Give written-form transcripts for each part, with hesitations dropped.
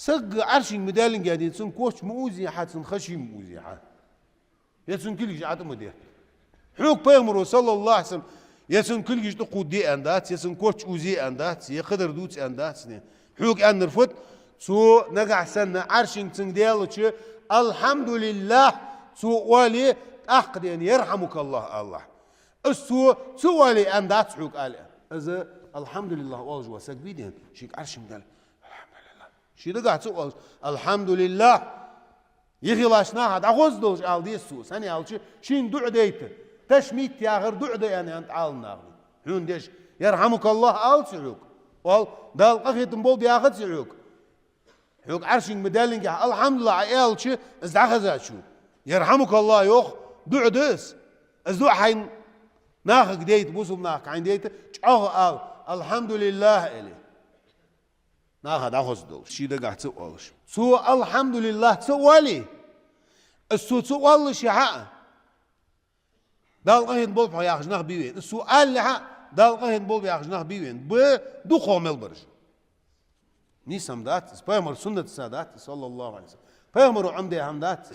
سق عرشين مدالن قاعدين سن كوش موزيحة سن خشي موزيحة يسن كل جعات مدير حوك بيمرو صلى الله عليه وسلم يسن كل جيش تقود دي اندات يسن كوش اوزي اندات يقدر دوت اندات حوك ان نرفض سو نقع سنة عرشين سن ديالو الحمد لله سو ولي أحد يعني يرحمك الله الله سو ولي اندات حوك قال إذا الحمد لله والله وسق بيدين شيك عرشين قال شي رجع تقول الحمد لله يخي لاشنا هذا غوز دوش على دي السوس هني على شين دع ديته تشميت يا غير دع دي يعني أنت عالنا هون ديش يرحمك الله آل سعوك وال دال قفيت مبود يا غد سعوك حوك عرشين مدالين الحمد لله عيال شي ازدعخ شو يرحمك الله يوخ دع دس ازدع حين ناخك ديت بوسم ناخك عين ديت آل الحمد لله إلي ناخد أخذ دول شيء ده قاعد تقولش سو الحمد لله تقولي السو تقول شيء حق دال قهين بول بياخذناه بيوين السؤال اللي حق دال قهين بول بياخذناه بيوين بدو خامل برج نيسم دات بيمر سنة السادات صلى الله عليه وسلم بيمر عمدي همدات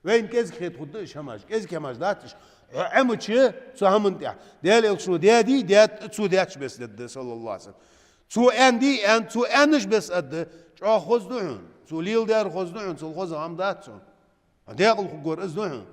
وين كيز خيط خدش هماش كيز كماش داتش عمد شيء سو همنت يعني ديال يلشوا ديادي ديات تسو دياتش بس لد صلى الله عليه وسلم سو اندي ان سو انش بس قد خذ دهن سو ليل دار خذ دهن سو خذ هم دات سو ديال الخجور از دهن